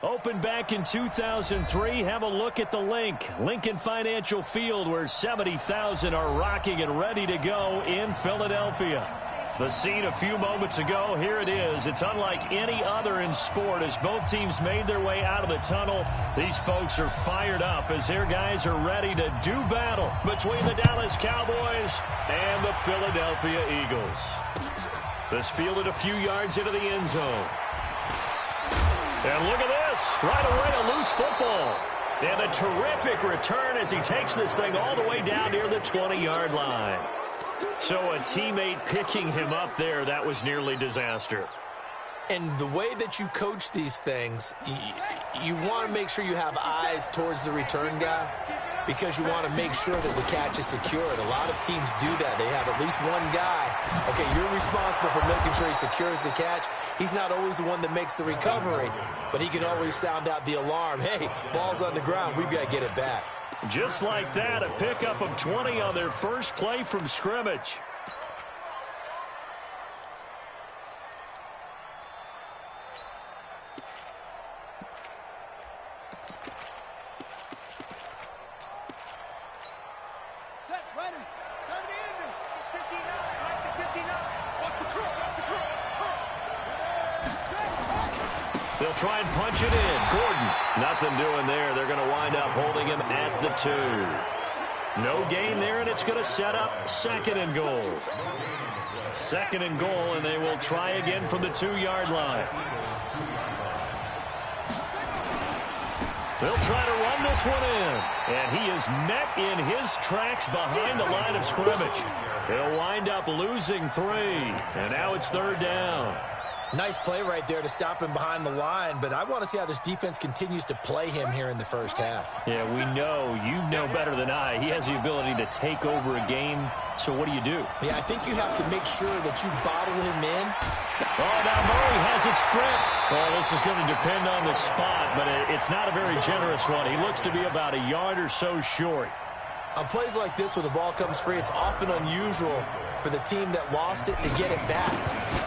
Opened back in 2003, have a look at the Lincoln Financial Field, where 70,000 are rocking and ready to go in Philadelphia. The scene a few moments ago, here it is. It's unlike any other in sport as both teams made their way out of the tunnel. These folks are fired up as their guys are ready to do battle between the Dallas Cowboys and the Philadelphia Eagles. This fielded a few yards into the end zone. And look at this, right away a loose football. And a terrific return as he takes this thing all the way down near the 20-yard line. So a teammate picking him up there, that was nearly disaster. And the way that you coach these things, you want to make sure you have eyes towards the return guy because you want to make sure that the catch is secured. A lot of teams do that. They have at least one guy. Okay, you're responsible for making sure he secures the catch. He's not always the one that makes the recovery, but he can always sound out the alarm. Hey, ball's on the ground. We've got to get it back. Just like that, a pickup of 20 on their first play from scrimmage. Set, ready. 70 in there. 59, right to 59. What's the crook? What's the crook? They'll try and punch it in. Gordon, nothing doing there. They're going to wind up holding him at the 2. No gain there, and it's going to set up second and goal. Second and goal, and they will try again from the 2-yard line. They'll try to run this one in, and he is met in his tracks behind the line of scrimmage. They'll wind up losing 3, and now it's third down. Nice play right there to stop him behind the line, but I want to see how this defense continues to play him here in the first half. Yeah, we know, you know better than I, he has the ability to take over a game, so what do you do? Yeah, I think you have to make sure that you bottle him in. Oh, now Murray has it stripped. Well, this is going to depend on the spot, but it's not a very generous one. He looks to be about a yard or so short. On plays like this, when the ball comes free, it's often unusual for the team that lost it to get it back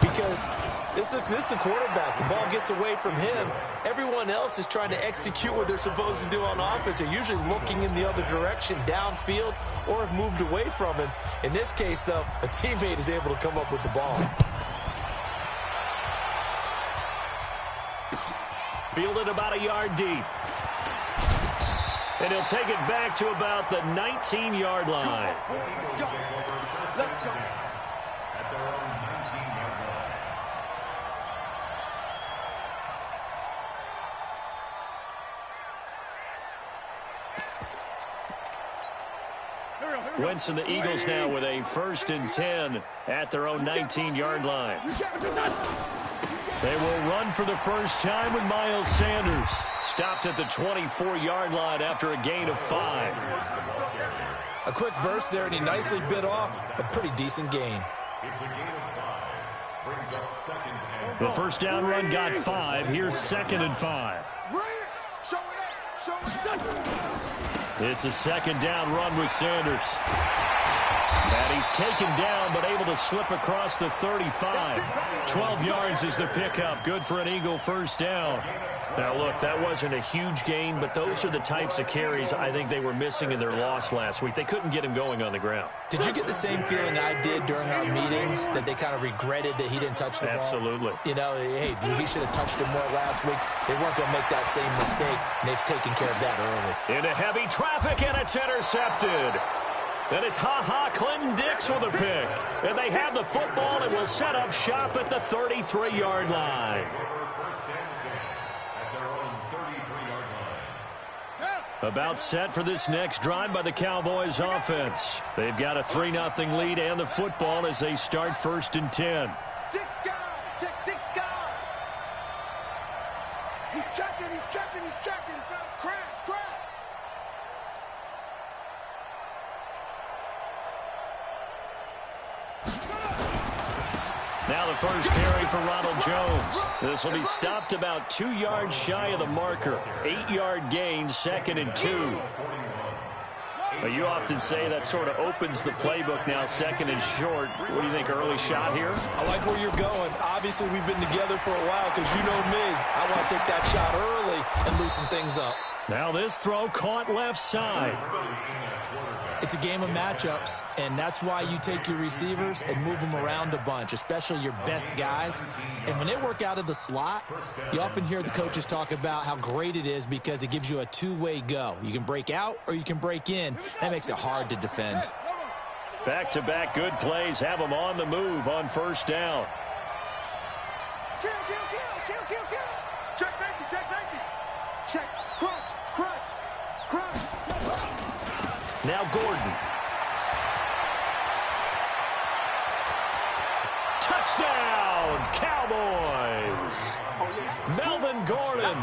because this is a quarterback. The ball gets away from him. Everyone else is trying to execute what they're supposed to do on offense. They're usually looking in the other direction, downfield, or have moved away from him. In this case, though, a teammate is able to come up with the ball. Fielded about a yard deep. And he'll take it back to about the 19-yard line. Let's go. Let's go. That's our own 19-yard line. Wentz and the Eagles now with a 1st and 10 at their own 19-yard line. They will run for the first time with Miles Sanders. Stopped at the 24-yard line after a gain of 5. A quick burst there, and he nicely bit off a pretty decent gain. It's a gain of 5. Brings up second and The first down run got 5. Here's 2nd and 5. Show it up. Show it up. It's a 2nd down run with Sanders. And he's taken down, but able to slip across the 35. 12 yards is the pickup. Good for an Eagle first down. Now, look, that wasn't a huge gain, but those are the types of carries I think they were missing in their loss last week. They couldn't get him going on the ground. Did you get the same feeling I did during our meetings, that they kind of regretted that he didn't touch the ball? Absolutely. You know, hey, he should have touched it more last week. They weren't going to make that same mistake, and they've taken care of that early. Into heavy traffic, and it's intercepted. And it's Clinton Dix with a pick. And they have the football and will set up shop at the 33-yard line. About set for this next drive by the Cowboys offense. They've got a 3-0 lead and the football as they start 1st and 10. 6 guys. Check 6 guys. He's checking. He's checking. He's checking. Crash. Crash. Now the first carry for Ronald Jones. This will be stopped about 2 yards shy of the marker. 8-yard gain, 2nd and 2. But you often say that sort of opens the playbook now, second and short. What do you think, early shot here? I like where you're going. Obviously, we've been together for a while because you know me. I want to take that shot early and loosen things up. Now this throw caught left side. It's a game of matchups, and that's why you take your receivers and move them around a bunch, especially your best guys. And when they work out of the slot, you often hear the coaches talk about how great it is because it gives you a two-way go. You can break out or you can break in. That makes it hard to defend. Back-to-back good plays have them on the move on first down. Kill. Check safety. Check, crunch. Now Gordon. Touchdown, Cowboys! Melvin Gordon,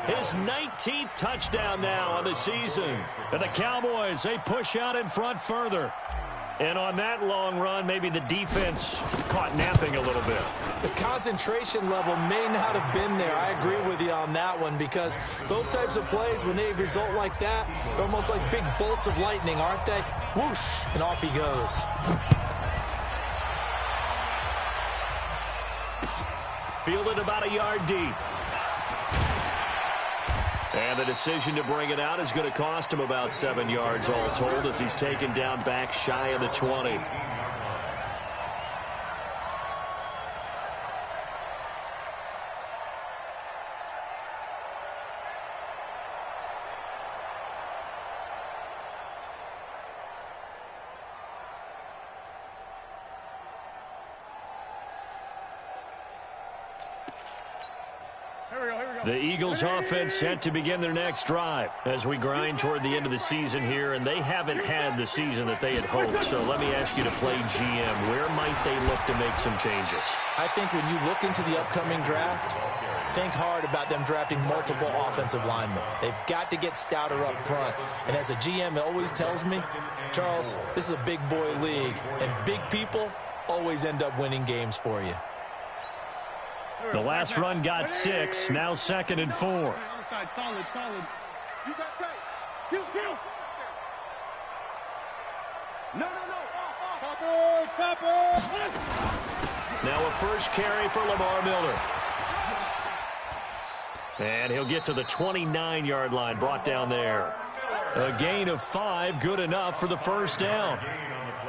his 19th touchdown now on the season. And the Cowboys, they push out in front further. And on that long run, maybe the defense caught napping a little bit. The concentration level may not have been there. I agree with you on that one because those types of plays, when they result like that, they're almost like big bolts of lightning, aren't they? Whoosh, and off he goes. Fielded about a yard deep. And the decision to bring it out is going to cost him about 7 yards all told as he's taken down back shy of the 20. The Eagles offense set to begin their next drive as we grind toward the end of the season here, and they haven't had the season that they had hoped. So let me ask you to play GM. Where might they look to make some changes? I think when you look into the upcoming draft, think hard about them drafting multiple offensive linemen. They've got to get stouter up front. And as a GM, it always tells me, Charles, this is a big boy league, and big people always end up winning games for you. The last run got 6, now 2nd and 4. Solid. You got tight. Kill. No. Topper. Now a first carry for Lamar Miller. And he'll get to the 29-yard line, brought down there. A gain of 5, good enough for the first down.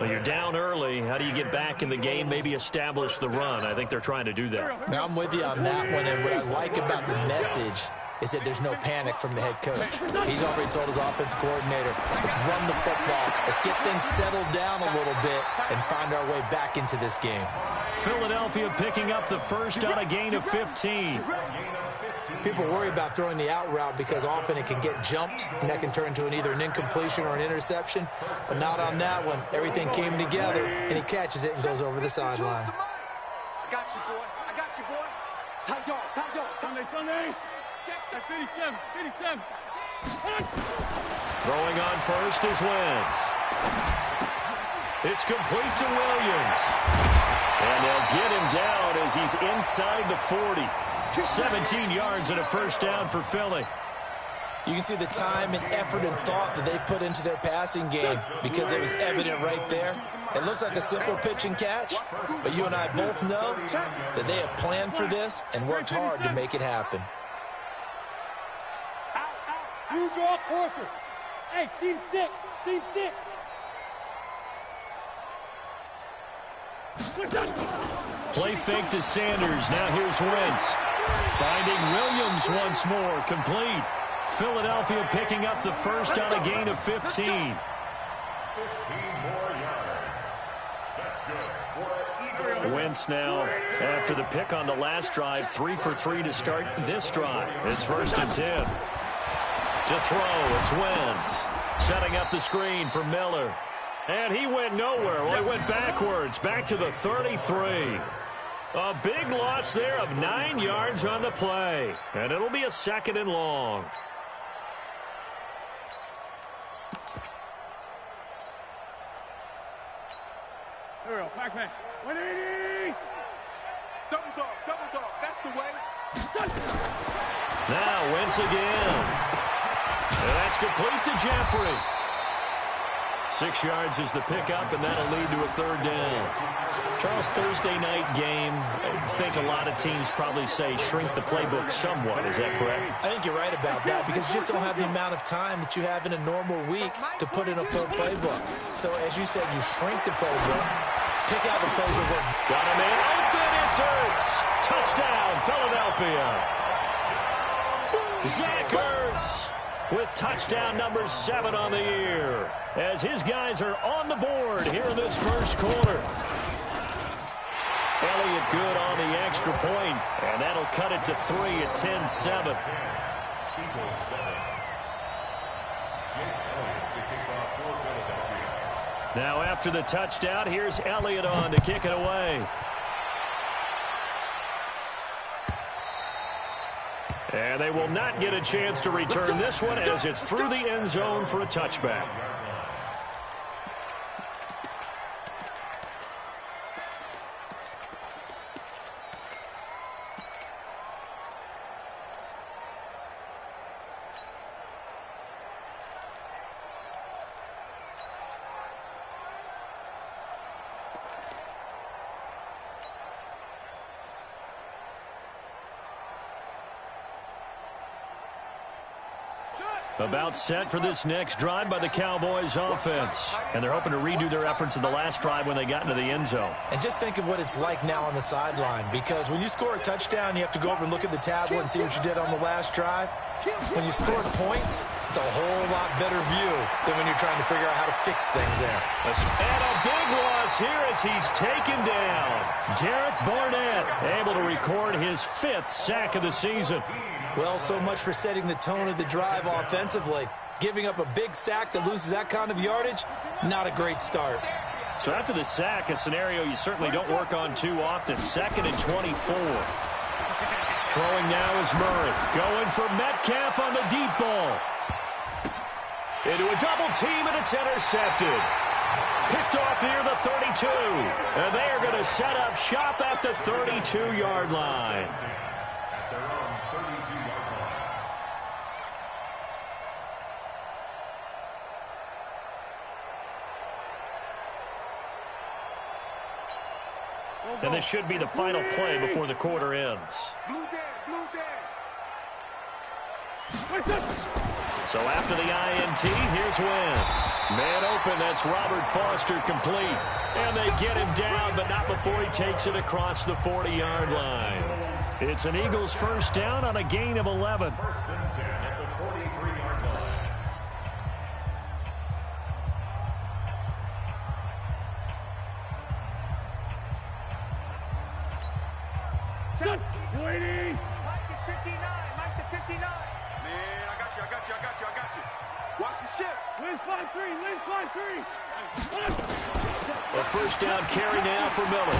Well, you're down early. How do you get back in the game, maybe establish the run? I think they're trying to do that. Now, I'm with you on that one, and what I like about the message is that there's no panic from the head coach. He's already told his offensive coordinator, let's run the football. Let's get things settled down a little bit and find our way back into this game. Philadelphia picking up the first on a gain of 15. People worry about throwing the out route because often it can get jumped, and that can turn into either an incompletion or an interception. But not on that one. Everything came together, and he catches it and goes over the sideline. I got you, boy. Tight dog. Sunday. Check. 57. Throwing on first is Wentz. It's complete to Williams. And they'll get him down as he's inside the 40. 17 yards and a first down for Philly. You can see the time and effort and thought that they put into their passing game because it was evident right there. It looks like a simple pitch and catch, but you and I both know that they have planned for this and worked hard to make it happen. You draw quarters. Hey, seam 6. Play fake to Sanders. Now here's Wentz. Finding Williams once more. Complete. Philadelphia picking up the first on a gain of 15. 15 more yards. That's good for Eagles. Wentz now, after the pick on the last drive, 3 for 3 to start this drive. It's 1st and 10. To throw, it's Wentz. Setting up the screen for Miller. And he went nowhere. Well, he went backwards, back to the 33. A big loss there of 9 yards on the play. And it'll be a 2nd and long. Here we go, back. 180. Double dog. That's the way. Now Wentz again. And that's complete to Jeffrey. 6 yards is the pickup, and that'll lead to a third down. Charles, Thursday night game, I think a lot of teams probably say shrink the playbook somewhat. Is that correct? I think you're right about that because you just don't have the amount of time that you have in a normal week to put in a full playbook. So, as you said, you shrink the playbook, pick out the plays that work. Got a man open. It's Ertz. Touchdown, Philadelphia. Zach Ertz with touchdown number 7 on the year as his guys are on the board here in this first quarter. Elliott good on the extra point, and that'll cut it to 3 at 10-7. Now after the touchdown, here's Elliott on to kick it away. And they will not get a chance to return this one as it's through the end zone for a touchback. About set for this next drive by the Cowboys offense. And they're hoping to redo their efforts in the last drive when they got into the end zone. And just think of what it's like now on the sideline, because when you score a touchdown, you have to go over and look at the tablet and see what you did on the last drive. When you scored points, it's a whole lot better view than when you're trying to figure out how to fix things there. And a big loss here as he's taken down. Derek Barnett able to record his 5th sack of the season. Well, so much for setting the tone of the drive offensively. Giving up a big sack that loses that kind of yardage, not a great start. So after the sack, a scenario you certainly don't work on too often. 2nd and 24. Throwing now is Murray. Going for Metcalf on the deep ball. Into a double team, and it's intercepted. Picked off near the 32. And they are going to set up shop at the 32-yard line. And this should be the final play before the quarter ends. So after the INT, here's Wentz. Man open, that's Robert Foster complete. And they get him down, but not before he takes it across the 40-yard line. It's an Eagles first down on a gain of 11. First and 10 at the 43-yard line. Waiting. Mike is 59. Mike to 59. Man, I got you. Watch the ship. Win 5-3. A first down carry now for Miller.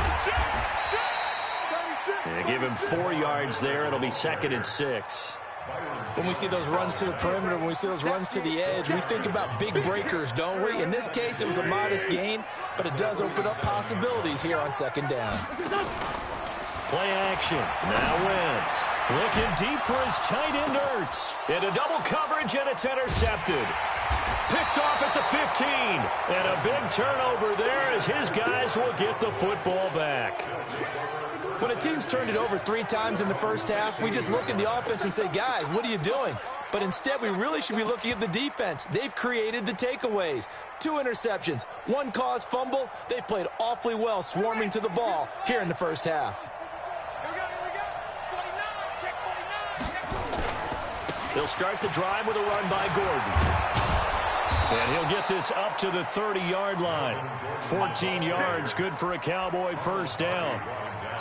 They give him 4 yards there. It'll be 2nd and 6. When we see those runs to the perimeter, when we see those runs to the edge, we think about big breakers, don't we? In this case, it was a modest gain, but it does open up possibilities here on 2nd down. Play action. Now Wentz. Looking deep for his tight end Ertz. Into double coverage, and it's intercepted. Picked off at the 15. And a big turnover there as his guys will get the football back. When a team's turned it over 3 times in the first half, we just look at the offense and say, guys, what are you doing? But instead, we really should be looking at the defense. They've created the takeaways. 2 interceptions, 1 caused fumble. They played awfully well swarming to the ball here in the first half. They'll start the drive with a run by Gordon. And he'll get this up to the 30-yard line. 14 yards, good for a Cowboy first down.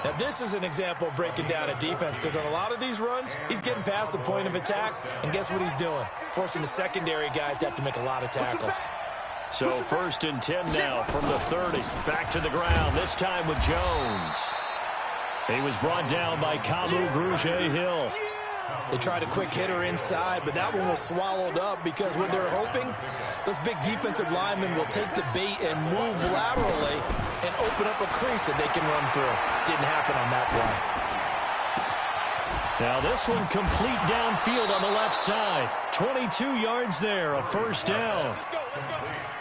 Now, this is an example of breaking down a defense, because on a lot of these runs, he's getting past the point of attack, and guess what he's doing? Forcing the secondary guys to have to make a lot of tackles. So 1st and 10 now from the 30. Back to the ground, this time with Jones. He was brought down by Kamu Grugier-Hill. They tried a quick hitter inside, but that one was swallowed up because what they're hoping, those big defensive linemen will take the bait and move laterally and open up a crease that they can run through. Didn't happen on that play. Now this one complete downfield on the left side. 22 yards there, a first down.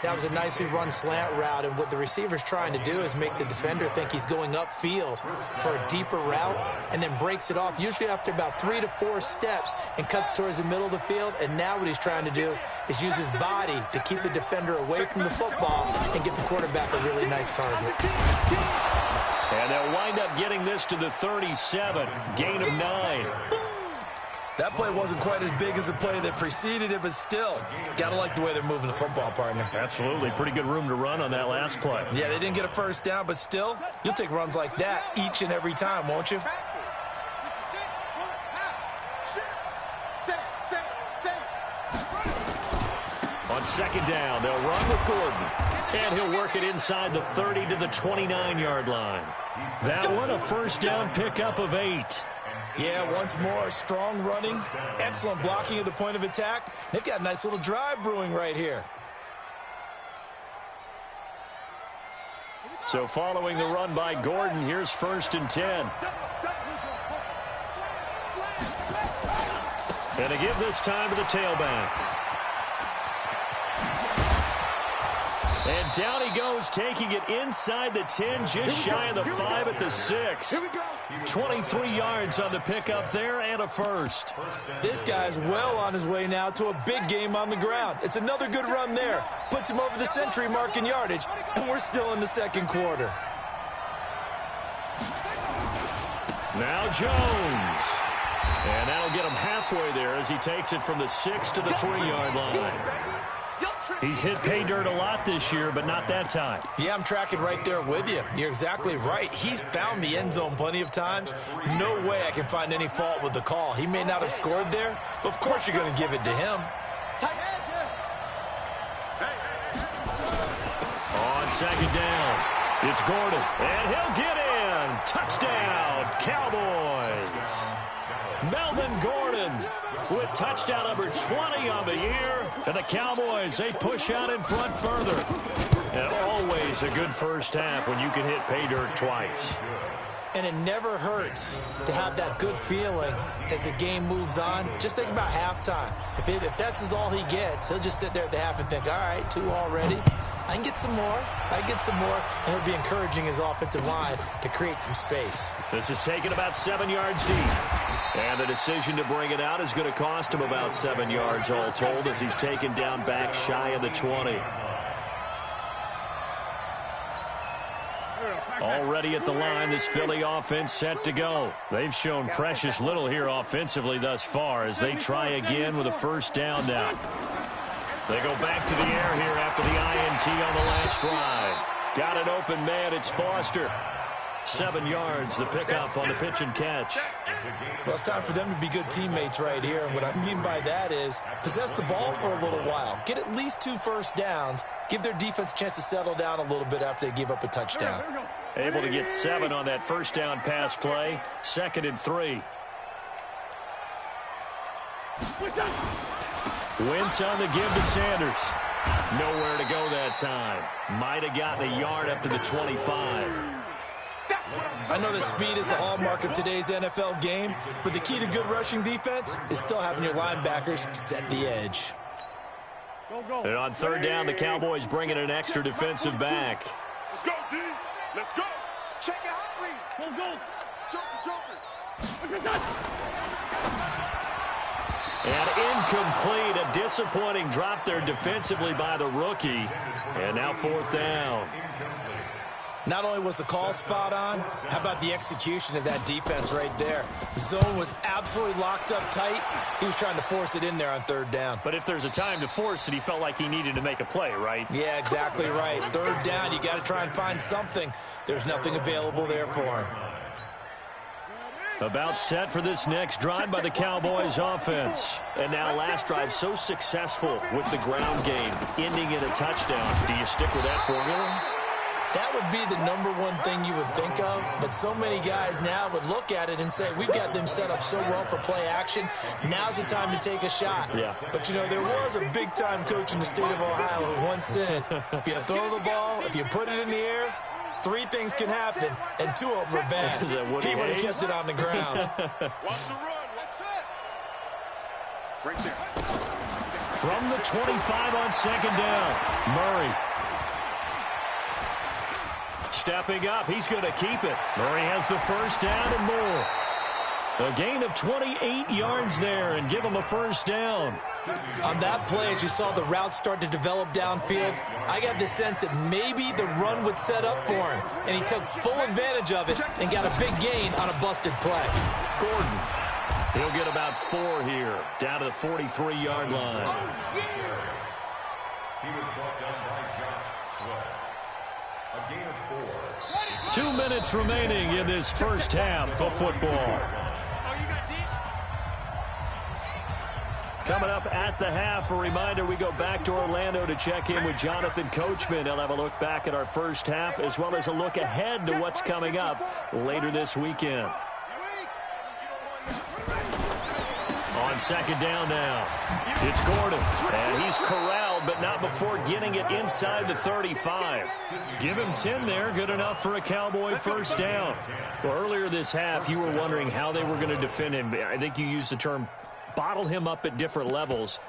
That was a nicely run slant route, and what the receiver's trying to do is make the defender think he's going upfield for a deeper route and then breaks it off, usually after about 3 to 4 steps, and cuts towards the middle of the field. And now what he's trying to do is use his body to keep the defender away from the football and get the quarterback a really nice target. And they'll wind up getting this to the 37, gain of 9. That play wasn't quite as big as the play that preceded it, but still, got to like the way they're moving the football, partner. Absolutely. Pretty good room to run on that last play. Yeah, they didn't get a first down, but still, you'll take runs like that each and every time, won't you? On second down, they'll run with Gordon. And he'll work it inside the 30 to the 29-yard line. That one, a first down pickup of 8. Yeah, once more, strong running, excellent blocking at the point of attack. They've got a nice little drive brewing right here. So following the run by Gordon, here's 1st and 10. And to give this time to the tailback. And down he goes, taking it inside the 10, just shy of the 5 at the 6. 23 yards on the pickup there and a first. This guy's well on his way now to a big game on the ground. It's another good run there. Puts him over the century mark in yardage, and we're still in the second quarter. Now Jones. And that'll get him halfway there as he takes it from the 6 to the 3-yard line. He's hit pay dirt a lot this year, but not that time. Yeah, I'm tracking right there with you. You're exactly right. He's found the end zone plenty of times. No way I can find any fault with the call. He may not have scored there, but of course you're going to give it to him. On second down, it's Gordon, and he'll get in. Touchdown, Cowboys. Melvin Gordon with touchdown number 20 on the year. And the Cowboys, they push out in front further. And always a good first half when you can hit pay dirt twice. And it never hurts to have that good feeling as the game moves on. Just think about halftime. If that's all he gets, he'll just sit there at the half and think, all right, 2 already. I can get some more. I can get some more. And he'll be encouraging his offensive line to create some space. This is taken about 7 yards deep. And the decision to bring it out is going to cost him about 7 yards all told as he's taken down back shy of the 20. Already at the line, this Philly offense set to go. They've shown precious little here offensively thus far as they try again with a first down now. They go back to the air here after the INT on the last drive. Got an open man, it's Foster. 7 yards, the pickup on the pitch and catch. Well, it's time for them to be good teammates right here. And what I mean by that is possess the ball for a little while. Get at least 2 first downs. Give their defense a chance to settle down a little bit after they give up a touchdown. Able to get 7 on that first down pass play. 2nd and 3. Wentz on the give to Sanders. Nowhere to go that time. Might have gotten a yard up to the 25. I know that speed is the hallmark of today's NFL game, but the key to good rushing defense is still having your linebackers set the edge. And on 3rd down, the Cowboys bring in an extra defensive back. Let's go, D. Let's go. Check it out, read. Go. Joker. And incomplete. A disappointing drop there defensively by the rookie. And now 4th down. Not only was the call spot on, how about the execution of that defense right there? The zone was absolutely locked up tight. He was trying to force it in there on 3rd down. But if there's a time to force it, he felt like he needed to make a play, right? Yeah, exactly right. 3rd down, you got to try and find something. There's nothing available there for him. About set for this next drive by the Cowboys offense. And now last drive so successful with the ground game, ending in a touchdown. Do you stick with that formula? That would be the #1 thing you would think of, but so many guys now would look at it and say, we've got them set up so well for play action. Now's the time to take a shot. Yeah. But, you know, there was a big-time coach in the state of Ohio who once said, if you throw the ball, if you put it in the air, 3 things can happen, and 2 of them are bad. He would have kissed it on the ground. Watch the run. Watch it. Right there. from the 25 on second down. Murray. Stepping up, he's going to keep it. Murray has the first down and more. A gain of 28 yards there and give him a first down. On that play, as you saw the route start to develop downfield, I got the sense that maybe the run would set up for him, and he took full advantage of it and got a big gain on a busted play. Gordon, he'll get about 4 here, down to the 43-yard line. He was brought down by Josh Sweat. A gain of 4. 2 minutes remaining in this first half of football. Coming up at the half, a reminder, we go back to Orlando to check in with Jonathan Coachman. He'll have a look back at our first half as well as a look ahead to what's coming up later this weekend. On second down now, it's Gordon, and he's corralled, but not before getting it inside the 35. Give him 10 there, good enough for a Cowboy first down. Well, earlier this half, you were wondering how they were going to defend him. I think you used the term bottle him up at different levels.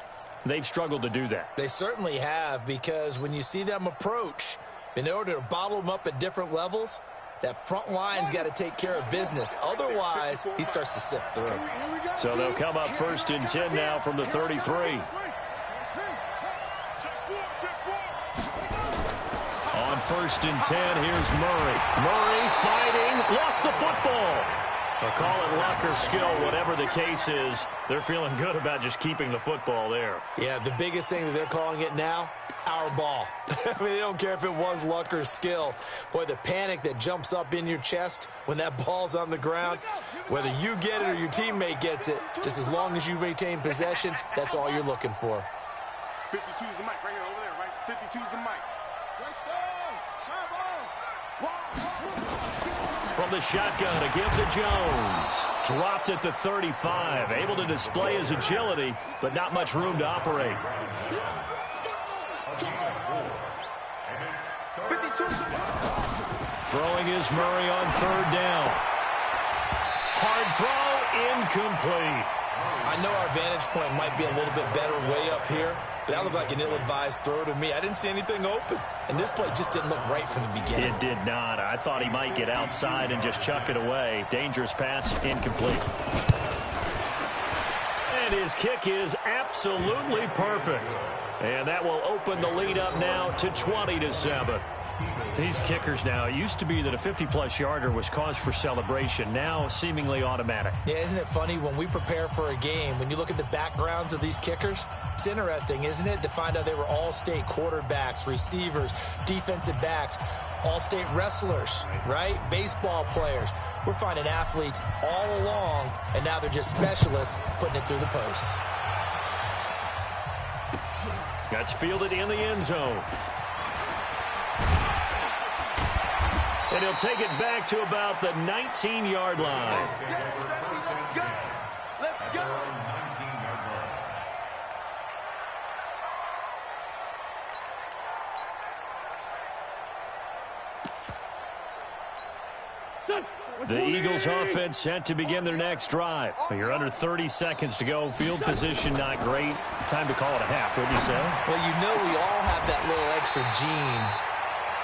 They've struggled to do that. They certainly have, because when you see them approach, in order to bottle him up at different levels, that front line's got to take care of business. Otherwise, he starts to sift through. So they'll come up first and 10 now from the 33. On first and 10, here's Murray. Murray fighting, lost the football. They'll call it luck or skill, whatever the case is. They're feeling good about just keeping the football there. Yeah, the biggest thing that they're calling it now, our ball. I mean, they don't care if it was luck or skill. Boy, the panic that jumps up in your chest when that ball's on the ground, whether you get it or your teammate gets it, just as long as you retain possession, that's all you're looking for. 52 is the mic right here over there, right? 52 is the mic. From the shotgun to give to Jones. Dropped at the 35. Able to display his agility, but not much room to operate. 52. Throwing is Murray on third down. Hard throw, incomplete. I know our vantage point might be a little bit better way up here, but that looked like an ill-advised throw to me. I didn't see anything open, and this play just didn't look right from the beginning. It did not. I thought he might get outside and just chuck it away. Dangerous pass, incomplete. And his kick is absolutely perfect. And that will open the lead up now to 20-7. These kickers now, it used to be that a 50-plus yarder was cause for celebration. Now seemingly automatic. Yeah, isn't it funny when we prepare for a game, when you look at the backgrounds of these kickers, it's interesting, isn't it, to find out they were all-state quarterbacks, receivers, defensive backs, all-state wrestlers, right? Baseball players. We're finding athletes all along, and now they're just specialists putting it through the posts. That's fielded in the end zone. And he'll take it back to about the 19-yard line. Let's go. The Eagles offense set to begin their next drive. You're under 30 seconds to go. Field position not great. Time to call it a half, wouldn't you say? Well, you know we all have that little extra gene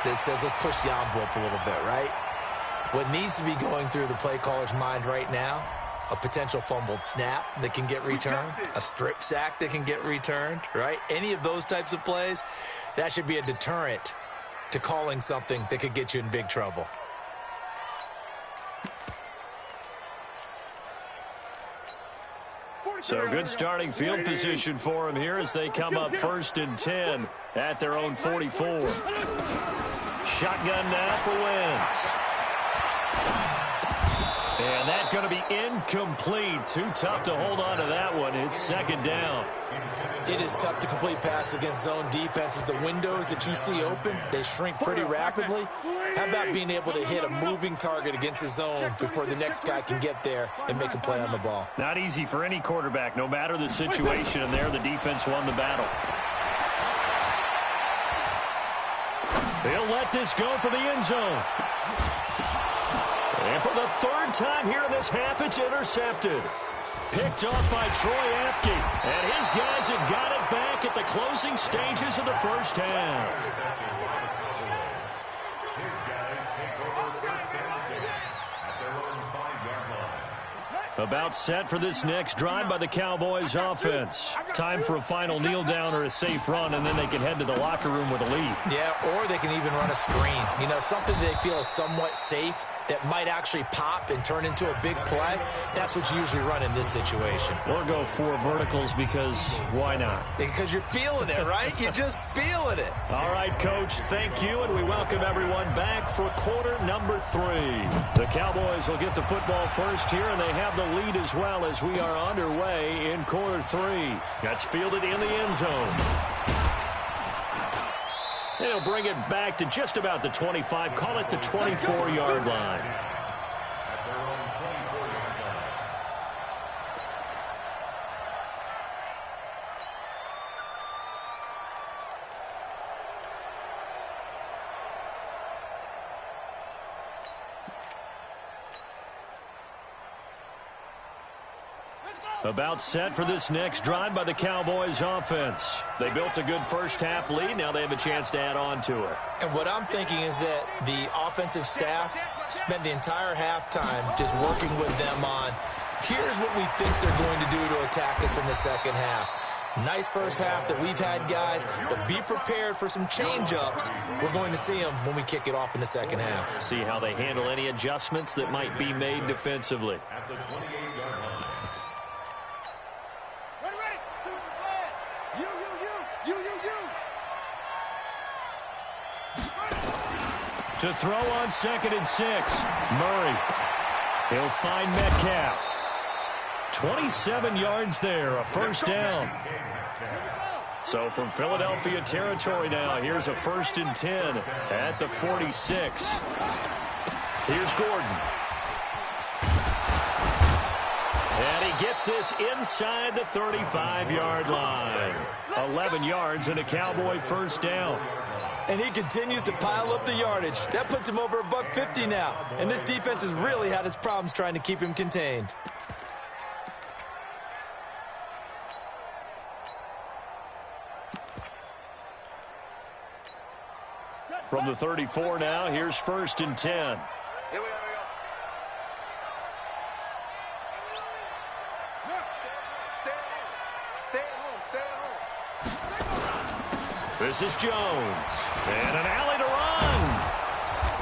that says let's push the envelope a little bit, right? What needs to be going through the play caller's mind right now, a potential fumbled snap that can get returned, a strip sack that can get returned, right? Any of those types of plays, that should be a deterrent to calling something that could get you in big trouble. So good starting field position for them here as they come up first and 10 at their own 44. Shotgun now for Wentz. And that's going to be incomplete. Too tough to hold on to that one. It's second down. It is tough to complete passes against zone defenses. The windows that you see open, they shrink pretty rapidly. How about being able to hit a moving target against a zone before the next guy can get there and make a play on the ball? Not easy for any quarterback, no matter the situation, and there the defense won the battle. They'll let this go for the end zone. And for the third time here in this half, it's intercepted. Picked off by Troy Apke. And his guys have got it back at the closing stages of the first half. His guys take over first down at their own 5-yard line. About set for this next drive by the Cowboys offense. Time for a final kneel down or a safe run, and then they can head to the locker room with a lead. Yeah, or they can even run a screen. You know, something they feel is somewhat safe that might actually pop and turn into a big play. That's what you usually run in this situation. Or go 4 verticals because why not? Because you're feeling it, right? You're just feeling it. All right, Coach, thank you, and we welcome everyone back for quarter number 3. The Cowboys will get the football first here, and they have the lead as well as we are underway in quarter 3. That's fielded in the end zone. And he'll bring it back to just about the 25, call it the 24-yard line. At their own 24-yard line. About set for this next drive by the Cowboys offense. They built a good first half lead. Now they have a chance to add on to it. And what I'm thinking is that the offensive staff spent the entire halftime just working with them on, here's what we think they're going to do to attack us in the second half. Nice first half that we've had, guys, but be prepared for some change-ups. We're going to see them when we kick it off in the second half. See how they handle any adjustments that might be made defensively. At the 28-yard line. To throw on 2nd and 6. Murray. He'll find Metcalf. 27 yards there, a first down. So from Philadelphia territory now, here's a 1st and 10 at the 46. Here's Gordon. And he gets this inside the 35-yard line. 11 yards and a Cowboy first down. And he continues to pile up the yardage. That puts him over $150 now. And this defense has really had its problems trying to keep him contained. From the 34 now, here's 1st and 10. Here we go. Stay at home. This is Jones. And an alley to run.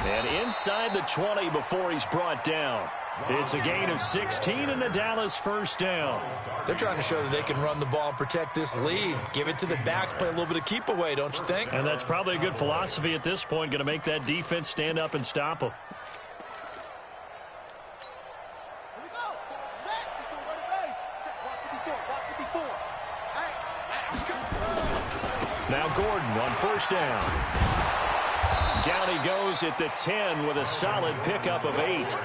And inside the 20 before he's brought down. It's a gain of 16 and a Dallas first down. They're trying to show that they can run the ball and protect this lead. Give it to the backs, play a little bit of keep away, don't you think? And that's probably a good philosophy at this point. Going to make that defense stand up and stop them. Now Gordon on first down. Down he goes at the 10 with a solid pickup of 8.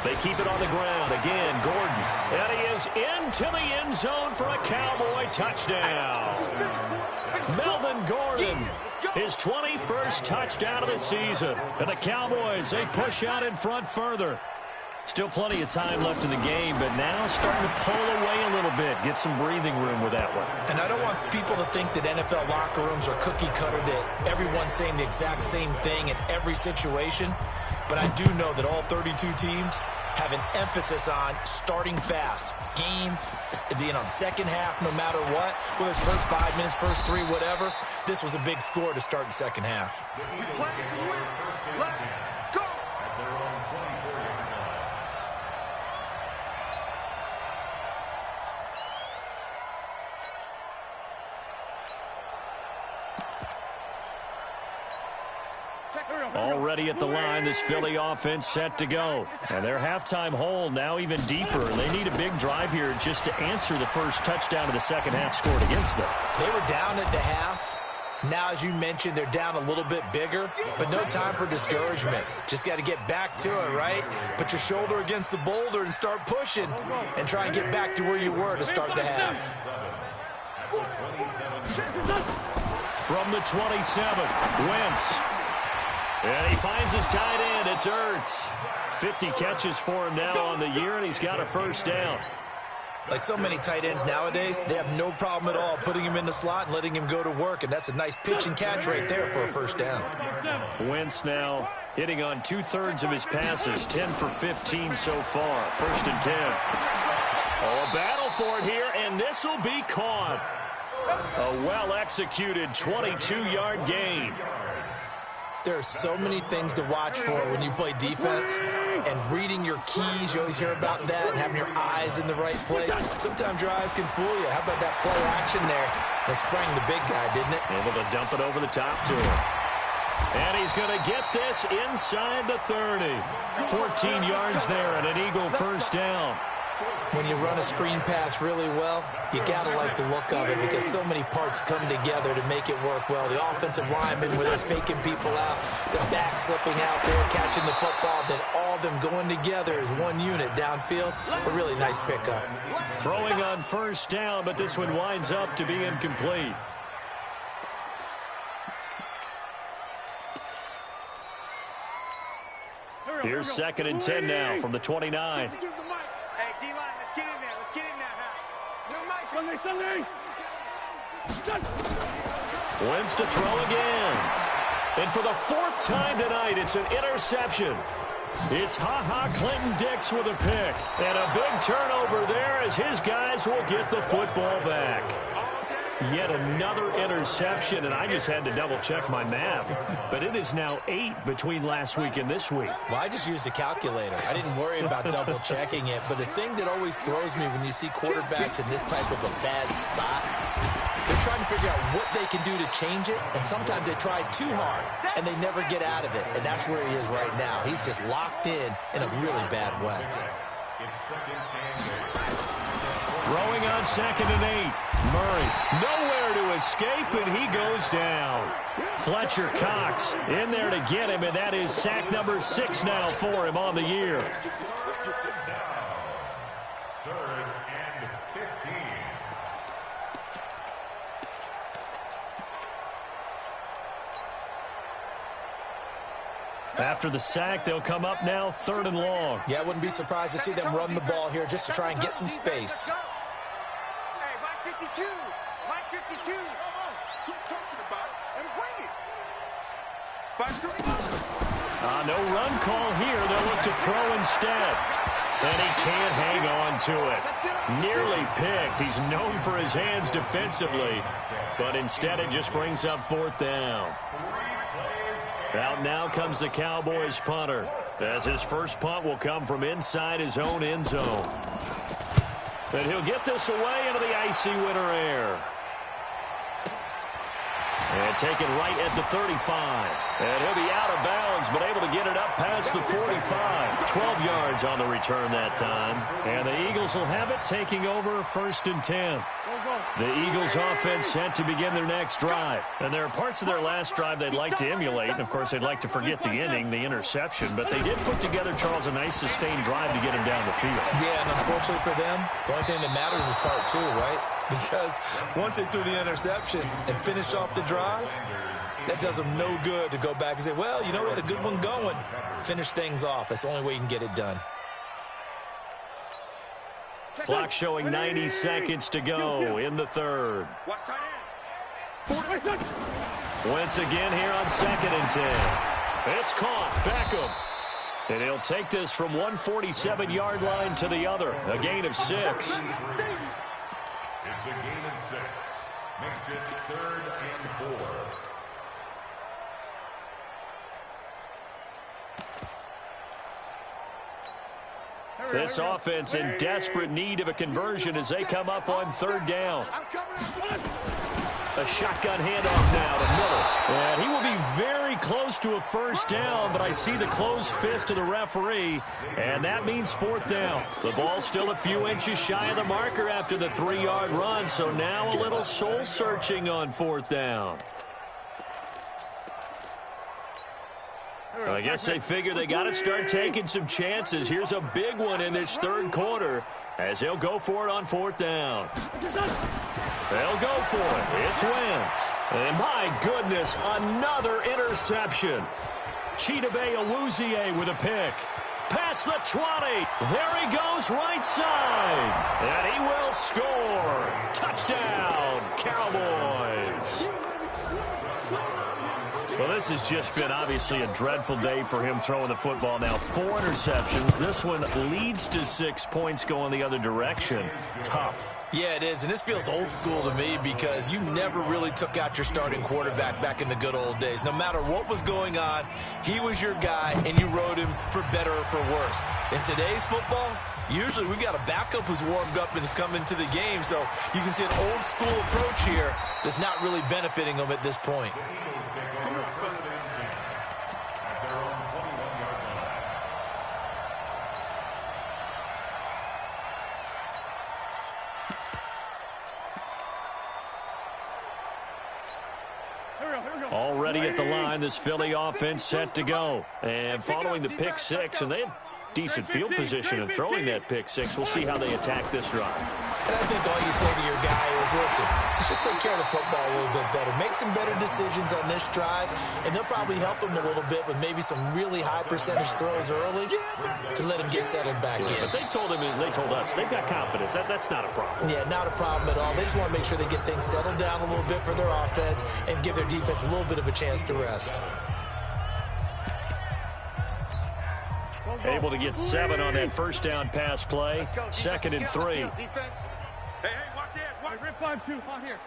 They keep it on the ground. Again, Gordon. And he is into the end zone for a Cowboy touchdown. Melvin Gordon, his 21st touchdown of the season. And the Cowboys, they push out in front further. Still plenty of time left in the game, but now starting to pull away a little bit, get some breathing room with that one. And I don't want people to think that NFL locker rooms are cookie cutter, that everyone's saying the exact same thing in every situation. But I do know that all 32 teams have an emphasis on starting fast. Game, second half, no matter what. Whether it's first 5 minutes, first 3, whatever. This was a big score to start the second half. Already at the line, this Philly offense set to go. And their halftime hole now even deeper. They need a big drive here just to answer the first touchdown of the second half scored against them. They were down at the half. Now, as you mentioned, they're down a little bit bigger, but no time for discouragement. Just got to get back to it, right? Put your shoulder against the boulder and start pushing and try and get back to where you were to start the half. From the 27, Wentz. And he finds his tight end. It's Ertz. 50 catches for him now on the year, and he's got a first down. Like so many tight ends nowadays, they have no problem at all putting him in the slot and letting him go to work, and that's a nice pitch and catch right there for a first down. Wentz now hitting on 2/3 of his passes, 10 for 15 so far. First and 10. Oh, a battle for it here, and this will be caught. A well-executed 22-yard gain. There are so many things to watch for when you play defense, and reading your keys, you always hear about that, and having your eyes in the right place. Sometimes your eyes can fool you. How about that play action there? That sprang the big guy, didn't it? Able to dump it over the top to him. And he's going to get this inside the 30. 14 yards there and an Eagle first down. When you run a screen pass really well, you got to like the look of it because so many parts come together to make it work well. The offensive linemen, where they're faking people out, the back slipping out there, catching the football, then all of them going together as one unit downfield. A really nice pickup. Throwing on first down, but this one winds up to be incomplete. Here's 2nd and 10 now from the 29. Hey, D-line, let's get in there. Let's get in there now. Wentz to throw again. And for the 4th time tonight, it's an interception. It's Ha-Ha Clinton-Dix with a pick. And a big turnover there as his guys will get the football back. Yet another interception, and I just had to double-check my math. But it is now 8 between last week and this week. Well, I just used a calculator. I didn't worry about double-checking it. But the thing that always throws me when you see quarterbacks in this type of a bad spot, they're trying to figure out what they can do to change it, and sometimes they try too hard, and they never get out of it. And that's where he is right now. He's just locked in a really bad way. Throwing on 2nd and 8. Murray nowhere to escape, and he goes down. Fletcher Cox in there to get him, and that is sack number 6 now for him on the year. 3rd and 15. After the sack, they'll come up now 3rd and long. Yeah, I wouldn't be surprised to see them run the ball here just to try and get some space. Hey, Mike 52. Mike 52. Keep talking about it and bring it. 5-3. No run call here. They'll look to throw instead. And he can't hang on to it. Nearly picked. He's known for his hands defensively. But instead it just brings up 4th down. Out now comes the Cowboys punter, as his first punt will come from inside his own end zone. And he'll get this away into the icy winter air. And taken right at the 35. And he'll be out of bounds, but able to get it up past the 45. 12 yards on the return that time. And the Eagles will have it, taking over 1st and 10. The Eagles offense set to begin their next drive. And there are parts of their last drive they'd like to emulate. And, of course, they'd like to forget the inning, the interception. But they did put together, Charles, a nice sustained drive to get him down the field. Yeah, and unfortunately for them, the only thing that matters is part 2, right? Because once they threw the interception and finished off the drive, that does them no good to go back and say, well, you know, we had a good one going. Finish things off. That's the only way you can get it done. Clock showing 90 seconds to go in the 3rd. Wentz again here on 2nd and 10. It's caught. Beckham. And he'll take this from 147-yard line to the other. A gain of 6. It's a gain of 6. Makes it 3rd and 4. This offense in desperate need of a conversion as they come up on 3rd down. A shotgun handoff now to Miller. And he will be very close to a first down, but I see the closed fist of the referee, and that means 4th down. The ball's still a few inches shy of the marker after the 3-yard run, so now a little soul-searching on 4th down. I guess they figure they got to start taking some chances. Here's a big one in this 3rd quarter as they'll go for it on 4th down. They'll go for it. It's Wentz. And my goodness, another interception. Chidobe with a pick. Past the 20. There he goes right side. And he will score. Touchdown, Cowboys. Well, this has just been obviously a dreadful day for him throwing the football. Now 4 interceptions. This one leads to 6 points going the other direction. Tough. Yeah, it is, and this feels old school to me because you never really took out your starting quarterback back in the good old days. No matter what was going on, he was your guy, and you rode him for better or for worse. In today's football, usually we've got a backup who's warmed up and has come into the game, so you can see an old school approach here that's not really benefiting them at this point. Already at the line, this Philly offense set to go. And following the pick six, and they had decent field position in throwing that pick six. We'll see how they attack this drive. And I think all you say to your guy is, listen, let's just take care of the football a little bit better. Make some better decisions on this drive, and they'll probably help him a little bit with maybe some really high percentage throws early to let him get settled back in. But they told him, and they told us, they've got confidence. That's not a problem. Yeah, not a problem at all. They just want to make sure they get things settled down a little bit for their offense and give their defense a little bit of a chance to rest. Able to get 7 on that first down pass play. 2nd and 3. Hey, watch the edge. Watch. Rip 5-2 on here.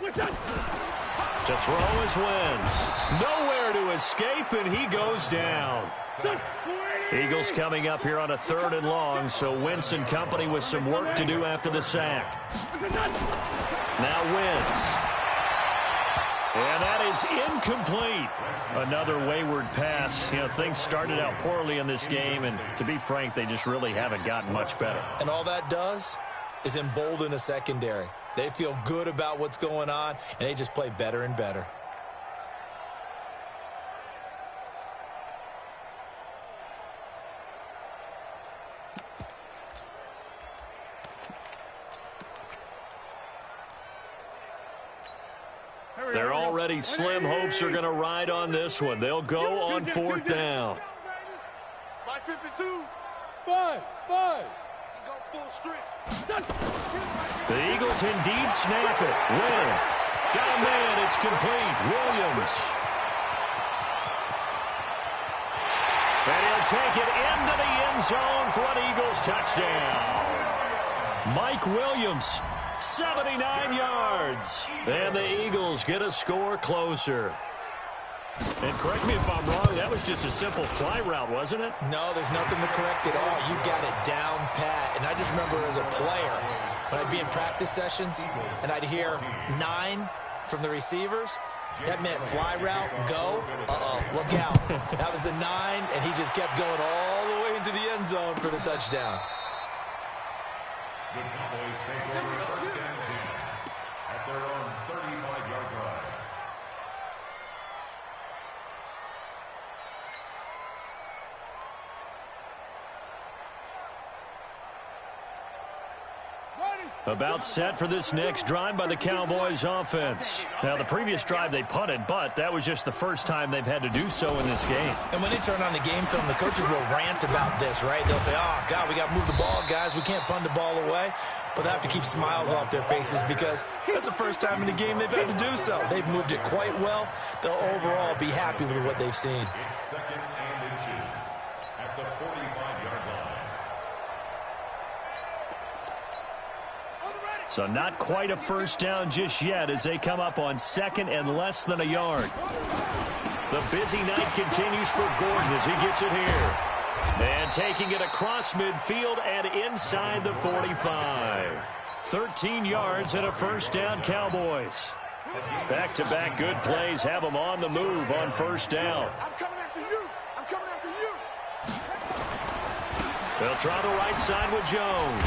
To throw his wins. Nowhere to escape, and he goes down. Eagles coming up here on a 3rd and long, so Wentz and company with some work to do after the sack. Now Wentz. And that is incomplete. Another wayward pass. You know, things started out poorly in this game, and to be frank, they just really haven't gotten much better. And all that does is embolden a secondary. They feel good about what's going on, and they just play better and better. They're already slim hopes are going to ride on this one. They'll go on 4th down. 552. Buzz. Go full strength. The Eagles indeed snap it. Wentz. Got a man. It's complete. Williams. And he'll take it into the end zone for an Eagles touchdown. Mike Williams. 79 yards. And the Eagles get a score closer. And correct me if I'm wrong, that was just a simple fly route, wasn't it? No, there's nothing to correct at all. You got it down pat. And I just remember as a player, when I'd be in practice sessions, and I'd hear 9 from the receivers, that meant fly route, go, look out. That was the 9, and he just kept going all the way into the end zone for the touchdown. The Cowboys take over 1st and 10 at their own 35-yard line. About set for this next drive by the Cowboys offense. Now, the previous drive they punted, but that was just the first time they've had to do so in this game. And when they turn on the game film, the coaches will rant about this, right? They'll say, oh, God, we got to move the ball, guys. We can't punt the ball away. But they have to keep smiles off their faces because that's the first time in the game they've had to do so. They've moved it quite well. They'll overall be happy with what they've seen. It's 2nd and inches at the 45-yard line. So not quite a first down just yet as they come up on 2nd and less than a yard. The busy night continues for Gordon as he gets it here. And taking it across midfield and inside the 45. 13 yards and a first down, Cowboys. Back-to-back good plays have them on the move on first down. I'm coming after you. I'm coming after you. They'll try the right side with Jones.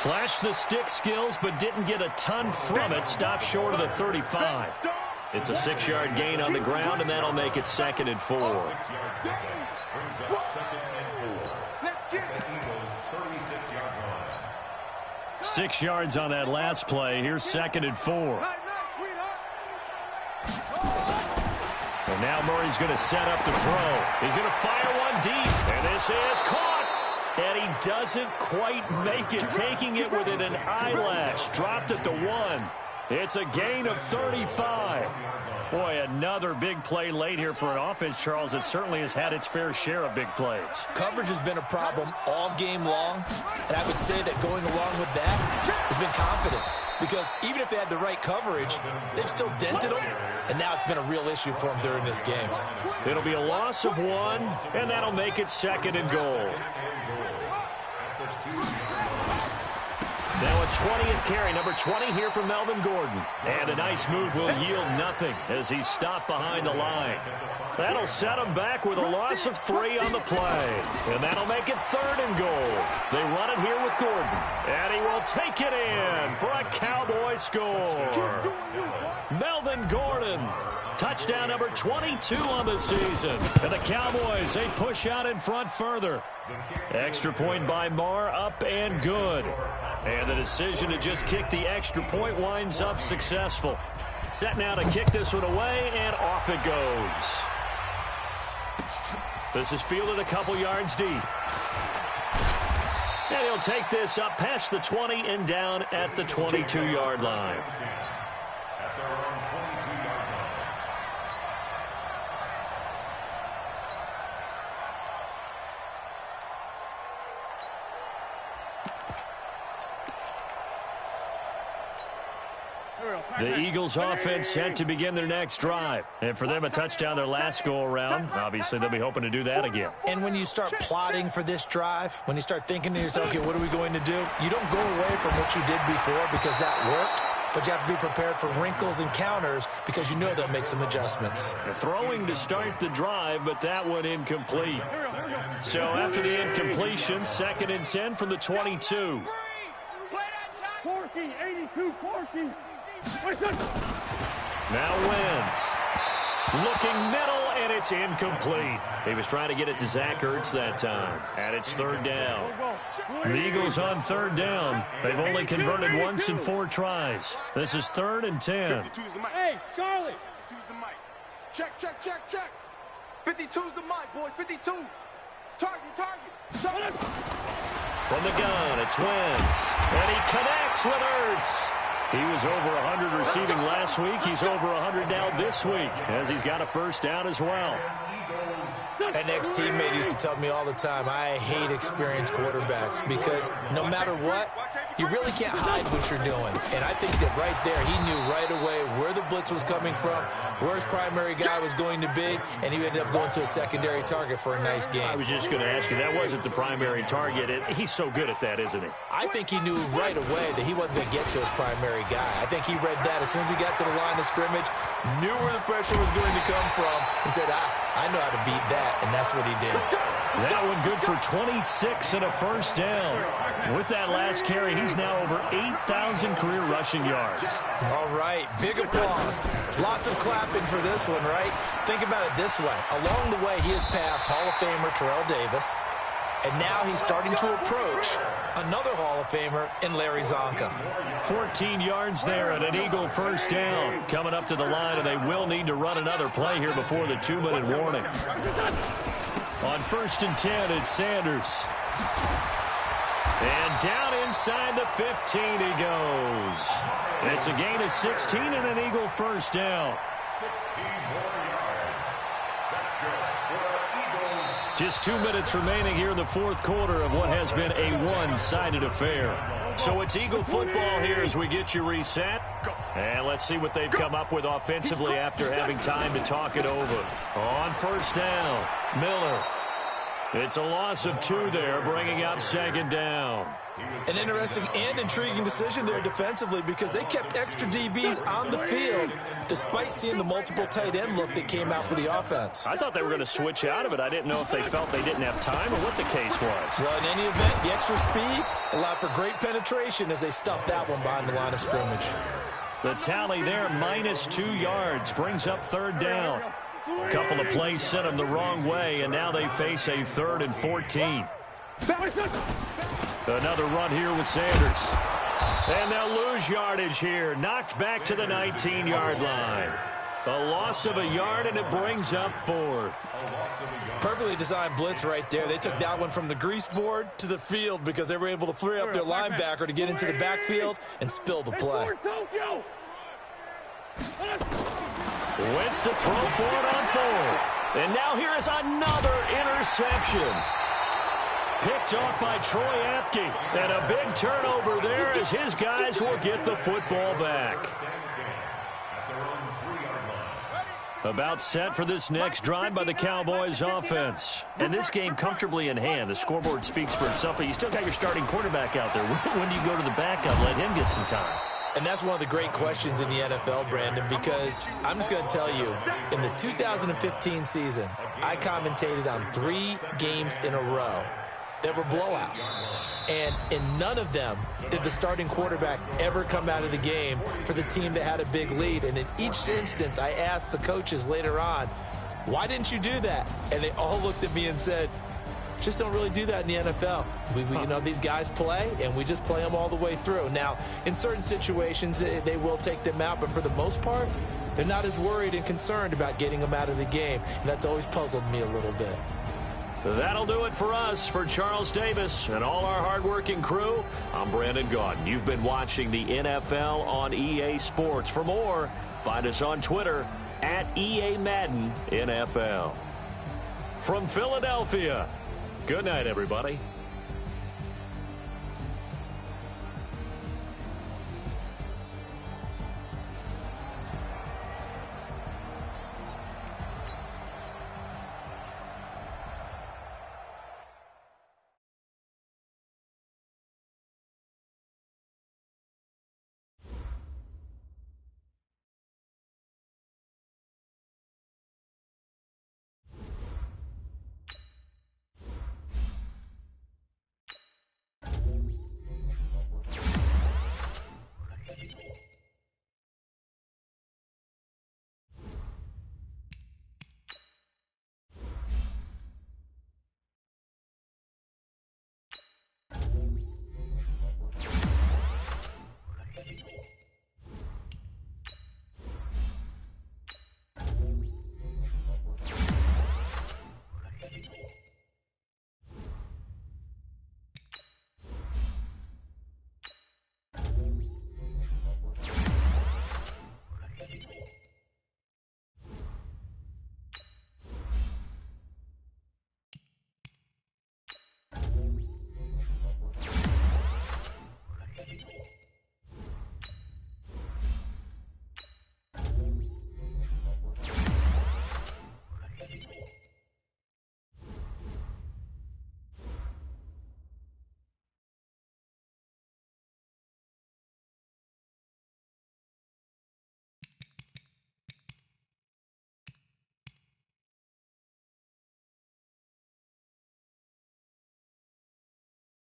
Flashed the stick skills, but didn't get a ton from it. Stopped short of the 35. It's a 6-yard gain on the ground, and that'll make it 2nd and 4. Brings up 2nd and 4. Let's get The Eagles' 36-yard line. 6 yards on that last play. Here's 2nd and 4. Night, sweetheart. And now Murray's going to set up to throw. He's going to fire one deep, and this is caught. And he doesn't quite make it, taking it within an eyelash. Dropped at the 1. It's a gain of 35. Boy, another big play late here for an offense, Charles. It certainly has had its fair share of big plays. Coverage has been a problem all game long, and I would say that going along with that has been confidence. Because even if they had the right coverage, they've still dented them, and now it's been a real issue for them during this game. It'll be a loss of 1, and that'll make it 2nd and goal. Now a 20th carry, number 20 here from Melvin Gordon. And a nice move will yield nothing as he's stopped behind the line. That'll set him back with a loss of 3 on the play. And that'll make it 3rd and goal. They run it here with Gordon. And he will take it in for a Cowboy score. Melvin Gordon, touchdown number 22 on the season. And the Cowboys, they push out in front further. Extra point by Marr, up and good. And the decision to just kick the extra point winds up successful. Set now to kick this one away, and off it goes. This is fielded a couple yards deep. And he'll take this up past the 20 and down at the 22-yard line. The Eagles offense set to begin their next drive. And for them, a touchdown their last go-around. Obviously, they'll be hoping to do that again. And when you start plotting for this drive, when you start thinking to yourself, okay, what are we going to do? You don't go away from what you did before because that worked. But you have to be prepared for wrinkles and counters because you know they'll make some adjustments. Throwing to start the drive, but that one incomplete. So after the incompletion, 2nd and 10 from the 22. 82-40. Now Wentz. Looking middle, and it's incomplete. He was trying to get it to Zach Ertz that time. And it's 3rd down. The Eagles on 3rd down. They've only converted once in 4 tries. This is 3rd and 10. Hey, Charlie. 52's the mic. Check. 52's the mic, boys. 52. Target. From the gun, it's Wentz. And he connects with Ertz. He was over 100 receiving last week. He's over 100 now this week as he's got a 1st down as well. An ex-teammate used to tell me all the time, I hate experienced quarterbacks because no matter what, you really can't hide what you're doing. And I think that right there, he knew right away where the blitz was coming from, where his primary guy was going to be, and he ended up going to a secondary target for a nice game. I was just going to ask you, that wasn't the primary target. He's so good at that, isn't he? I think he knew right away that he wasn't going to get to his primary guy. I think he read that as soon as he got to the line of scrimmage, knew where the pressure was going to come from, and said, I know how to beat that, and that's what he did. That one good for 26 and a 1st down. With that last carry, he's now over 8,000 career rushing yards. All right, big applause. Lots of clapping for this one, right? Think about it this way. Along the way, he has passed Hall of Famer Terrell Davis, and now he's starting to approach another Hall of Famer in Larry Zonka. 14 yards there and an Eagle 1st down. Coming up to the line, and they will need to run another play here before the 2-minute warning. On 1st and 10, it's Sanders. And down inside the 15 he goes. It's a gain of 16 and an Eagle 1st down. 16 more yards. That's good for Eagles. Just 2 minutes remaining here in the 4th quarter of what has been a one-sided affair. So it's Eagle football here as we get you reset. And let's see what they've come up with offensively after having time to talk it over. On 1st down, Miller. It's a loss of 2 there, bringing up 2nd down. An interesting and intriguing decision there defensively because they kept extra DBs on the field despite seeing the multiple tight end look that came out for the offense. I thought they were going to switch out of it. I didn't know if they felt they didn't have time or what the case was. Well, in any event, the extra speed allowed for great penetration as they stuffed that one behind the line of scrimmage. The tally there, minus 2 yards, brings up 3rd down. A couple of plays sent them the wrong way, and now they face a 3rd and 14. Another run here with Sanders. And they'll lose yardage here. Knocked back to the 19-yard line. A loss of a yard, and it brings up 4th. Perfectly designed blitz right there. They took that one from the grease board to the field because they were able to free up their linebacker to get into the backfield and spill the play. Wentz to throw for it on 4th. And now here is another interception. Picked off by Troy Apke. And a big turnover there as his guys will get the football back. About set for this next drive by the Cowboys offense. And this game comfortably in hand. The scoreboard speaks for itself, but you still got your starting quarterback out there. When do you go to the backup? Let him get some time. And that's one of the great questions in the NFL, Brandon, because I'm just going to tell you, in the 2015 season, I commentated on 3 games in a row that were blowouts. And in none of them did the starting quarterback ever come out of the game for the team that had a big lead. And in each instance, I asked the coaches later on, why didn't you do that? And they all looked at me and said, just don't really do that in the NFL. You know, these guys play, and we just play them all the way through. Now, in certain situations, they will take them out, but for the most part, they're not as worried and concerned about getting them out of the game. And that's always puzzled me a little bit. That'll do it for us. For Charles Davis and all our hardworking crew, I'm Brandon Gaudin. You've been watching the NFL on EA Sports. For more, find us on Twitter at EA Madden NFL. From Philadelphia, good night, everybody.